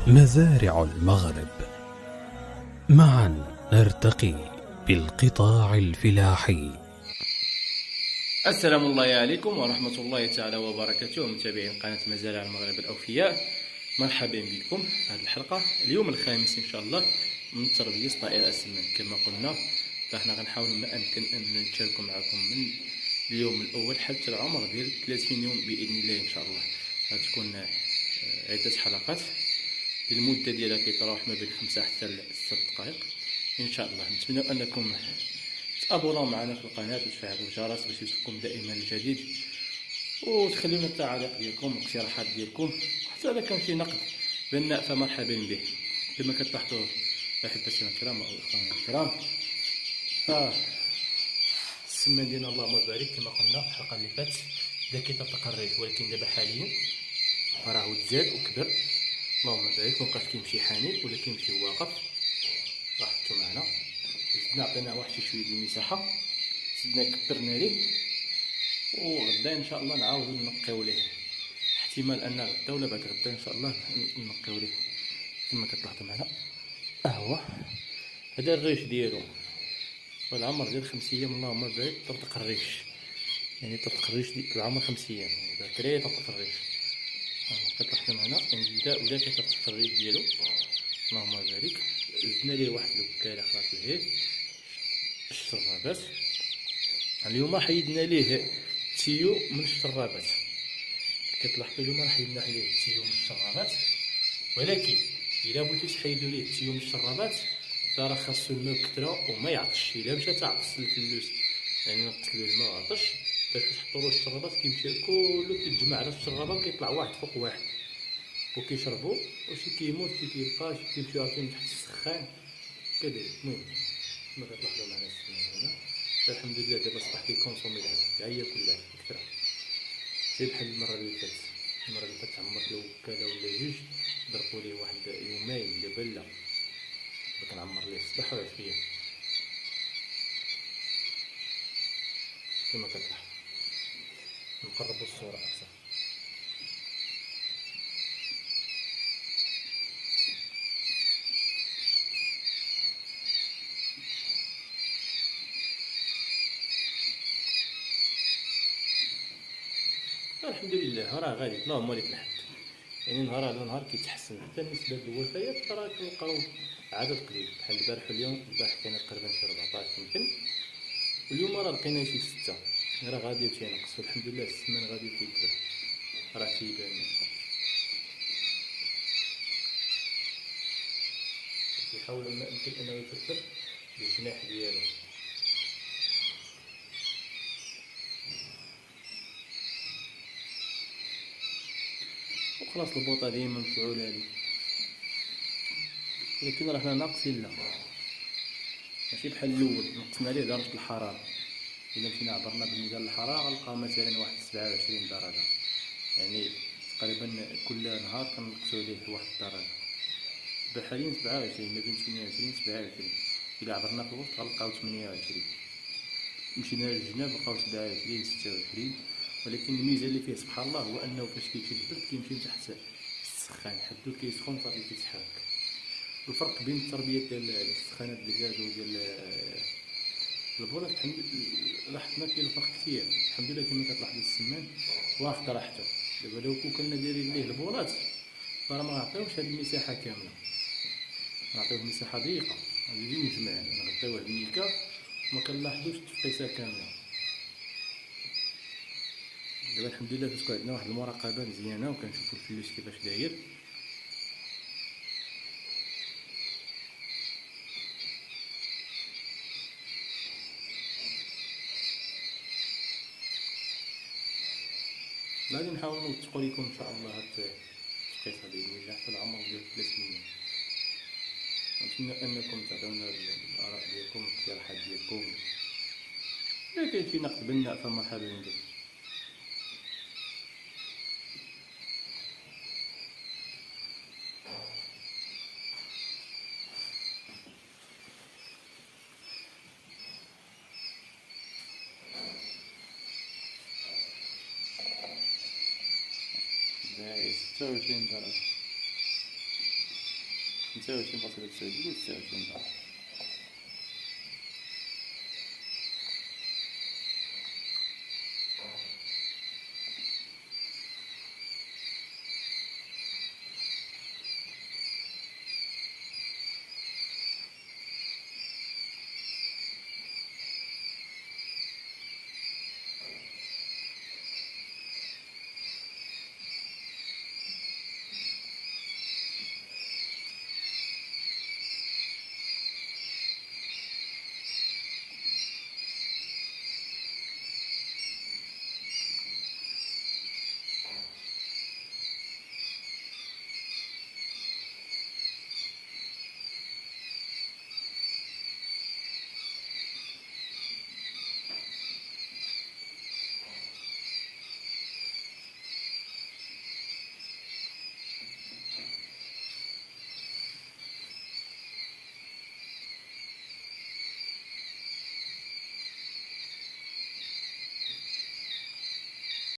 مزارع المغرب. معا نرتقي بالقطاع الفلاحي. السلام الله عليكم ورحمة الله تعالى وبركاته، متابعين قناة مزارع المغرب الأوفياء، مرحبا بكم في هذه الحلقة. اليوم الخامس إن شاء الله من تربية طائر السمان. كما قلنا فاحنا غنحاول ما أمكن أن نشارك معكم من اليوم الأول حتى العمر ديال 30 يوم بإذن الله. إن شاء الله غتكون عدة حلقات، المدة ديالها كيتراوح ما بين 5 حتى ل 6 دقائق إن شاء الله. نتمنى أنكم تابوناو معنا في القناة وتفعلوا الجرس باش يوصلكم دائما الجديد، وتخليونا التعاليق ديالكم والاقتراحات ديالكم، حتى اذا كان شي نقد بناء فمرحبا به. كما كتلاحظوا احبتنا الكرام واخواننا الكرام، السمان ديالنا اللهم بارك كما قلنا في الحلقه اللي فاتت بدا كيتقرب، ولكن دابا حاليا راه تزاد وكبر اللهم بارك. مابقاش كيمشي حاني ولا كيمشي واقف. لاحظتوا معنا زدنا عطيناه واحد شويه ديال المساحه، زدنا كبرنا ليه، وغدا ان شاء الله نعاودو نقيو ليه. احتمال ان غدا ولا بعد غدا ان شاء الله نقيو ليه. كما كتلاحظوا معنا هو هذا الريش ديالو، والعمر ديال 5 ايام اللهم بارك. طرطق الريش، يعني طرطق الريش ديال العمر 5 ايام، بكري طرطق الريش. كتلاحظوا معنا ولا كيطرطق الريش ديالو اللهم بارك. زدنا ليه واحد الوكاله خلاص لهيه الشرابات. اليوم حيدنا ليه تيو من الشرابات، كتلاحظوا اليوم حيدنا ليه تيو من الشرابات، ولكن الا بغيتو تحيدوا ليه تيو من الشرابات فراه خاصو الماء بكثره وما يعطش. الا مشى تعطس الفلوس يعني نقتلوا الماء وعطش باش تحطوا له الشرابات، كيمشي كله كيتجمع على الشرابه وكيطلع واحد فوق واحد وكيشربوا، وشي كيموت شي كيبقى شي كيمشيو عاوتاني تحت السخان كذلك. المهم كما كتلاحظوا معنا السنان هنا الحمد لله دابا صباح كيكونسومي العاب هي كلها كثره، زي بحال المره اللي فاتت. المره اللي فاتت عمرت له وكاله ولا جوج، ضربوا ليه واحد يومين دابا لا كنعمر ليه الصباح والعشيه كما كتلاحظ. نقربوا الصوره اكثر. الحمد لله راه غادي اللهم لك الحمد، يعني نهار على نهار كيتحسن. حتى بالنسبه للوفيات راه كنلقاو عدد قليل، بحال البارح واليوم. البارح كاين تقريبا شي 14 يمكن، واليوم راه لقينا شي 6. راه غادي تينقص والحمد لله. السمان غادي كيكبر راه تيبان، كيحاول ما يمكن انه يفرفر بالجناح ديالو. وخلاص البوطه ديما مفعوله هذه، ولكن راه حنا ناقصين لا ماشي بحال الاول. نقصنا ليه درجه الحراره، الا مشينا عبرنا بالميزان الحراره غنلقاو مثلا واحد 27 درجه، يعني تقريبا كل نهار كنقصوا ليه واحد الدرجه. حاليا 27، ما بين 28 27. الا عبرنا في الوسط غنلقاو 28، مشينا للجناب لقاو 27 26. ولكن الميزه اللي فيه سبحان الله هو انه فاش كيجي البرد كيمشي تحت السخان حدو كيسخن صافي كيتحرك. الفرق بين التربيه ديال السخانات بالغاز وديال البولات لاحظنا كاين الفرق كثير. الحمد لله كما كتلاحظوا السمان واخد راحته. دابا لو كنا دايرين ليه البولات فراه ما نعطيوش هذه المساحه كامله، نعطيوه مساحه ضيقه غادي نجمع نغطيوه بميكا وما كنلاحظوش التفقيسه كامله. دابا الحمد لله كتكون عندنا واحد المراقبه مزيانه وكنشوفوا الفلوس كيفاش داير. غادي نحاول نوثقوا لكم ان شاء الله هاد التفقيسه باذن الله حتى العمر ديال 3 سنين. نتمنى انكم تعطيونا الاراء ديالكم والاقتراحات ديالكم. الا كاين شي نقد بناء فمرحبا به. داير 26 درجه. 25.9 و 29 دولار.